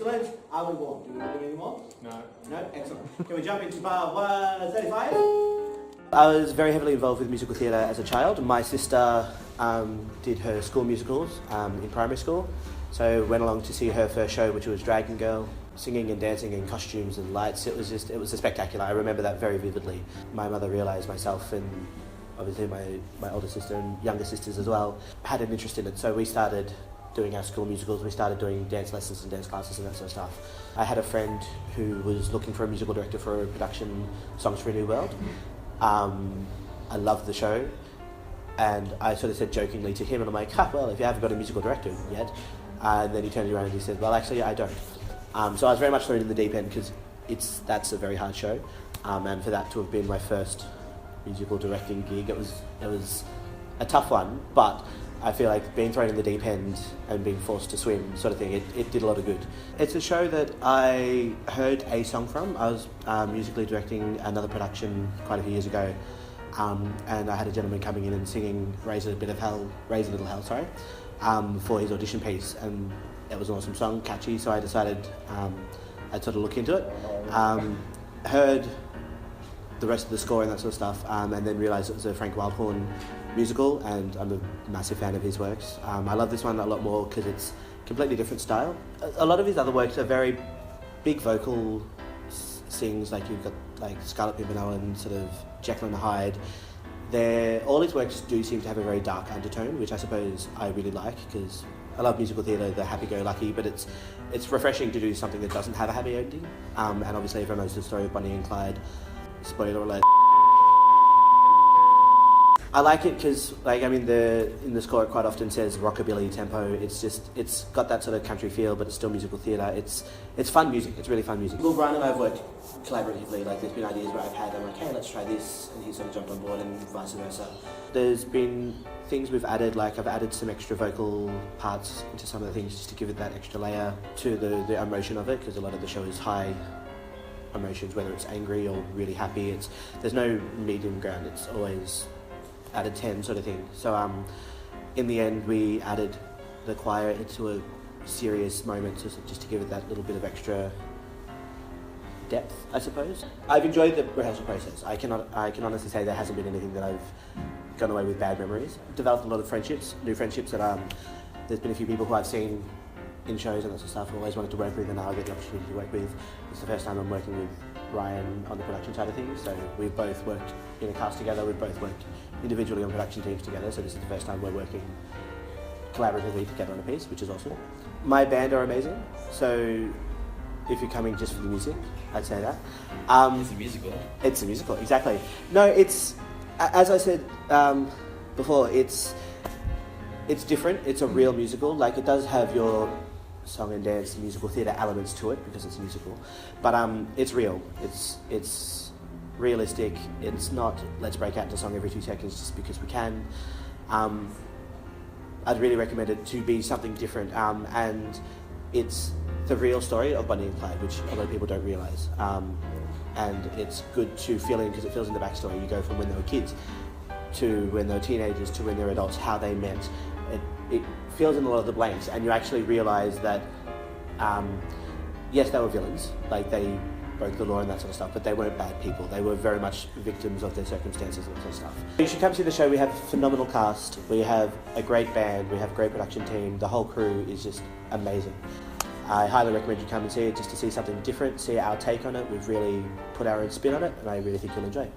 Excellent. Are we warm? Do we want to do any more? No. No? Excellent. Can we jump into bar 135? I was very heavily involved with musical theatre as a child. My sister did her school musicals in primary school, so went along to see her first show, which was Dragon Girl, singing and dancing in costumes and lights. It was spectacular. I remember that very vividly. My mother realised myself and obviously my older sister and younger sisters as well had an interest in it, so we started doing our school musicals. We started doing dance lessons and dance classes and that sort of stuff. I had a friend who was looking for a musical director for a production, Songs for a New World. I loved the show, and I sort of said jokingly to him, and I'm like, well, if you haven't got a musical director yet, and then he turned around and he said, well, actually, I don't. So I was very much thrown in the deep end because that's a very hard show, and for that to have been my first musical directing gig, it was a tough one, but I feel like being thrown in the deep end and being forced to swim sort of thing, it did a lot of good. It's a show that I heard a song from. I was musically directing another production quite a few years ago, and I had a gentleman coming in and singing Raise a Little Hell, for his audition piece, and it was an awesome song, catchy, so I decided I'd sort of look into it. Heard the rest of the score and that sort of stuff, and then realised it was a Frank Wildhorn musical, and I'm a massive fan of his works. I love this one a lot more because it's a completely different style. A lot of his other works are very big vocal sings, like you've got like Scarlet Pimpernel and sort of Jekyll and Hyde. All his works do seem to have a very dark undertone, which I suppose I really like because I love musical theatre, the happy-go-lucky, but it's refreshing to do something that doesn't have a happy ending. And obviously everyone knows the story of Bonnie and Clyde. Spoiler alert. I like it because, in the score it quite often says rockabilly tempo. It's got that sort of country feel, but it's still musical theatre. It's fun music. It's really fun music. Well, Brian and I have worked collaboratively. Like, there's been ideas where I'm like, hey, let's try this, and he sort of jumped on board, and vice versa. There's been things we've added, like I've added some extra vocal parts into some of the things just to give it that extra layer to the emotion of it, because a lot of the show is high emotions, whether it's angry or really happy. There's no medium ground. It's always at a 10 sort of thing. So in the end we added the choir into a serious moment just to give it that little bit of extra depth, I suppose. I've enjoyed the rehearsal process. I can honestly say there hasn't been anything that I've gone away with bad memories. Developed a lot of friendships, new friendships that there's been a few people who I've seen in shows and that sort of stuff I've always wanted to work with, and now I get the opportunity to work with. It's the first time I'm working with Ryan on the production side of things, so we've both worked in a cast together, we've both worked individually on production teams together, so this is the first time we're working collaboratively together on a piece, which is awesome. My band are amazing, so if you're coming just for the music, I'd say that. It's a musical. It's a musical, exactly. No, it's, as I said before, it's different. It's a real musical. Like, it does have your song and dance musical theatre elements to it because it's a musical, but it's real. It's realistic. It's not let's break out into song every 2 seconds just because we can. I'd really recommend it to be something different, and it's the real story of Bonnie and Clyde, which a lot of people don't realise, and it's good to fill in because it fills in the backstory. You go from when they were kids to when they were teenagers to when they're adults, how they met. It fills in a lot of the blanks, and you actually realise that, yes, they were villains, like they broke the law and that sort of stuff, but they weren't bad people. They were very much victims of their circumstances and that sort of stuff. You should come see the show. We have a phenomenal cast, we have a great band, we have a great production team, the whole crew is just amazing. I highly recommend you come and see it just to see something different, see our take on it. We've really put our own spin on it, and I really think you'll enjoy it.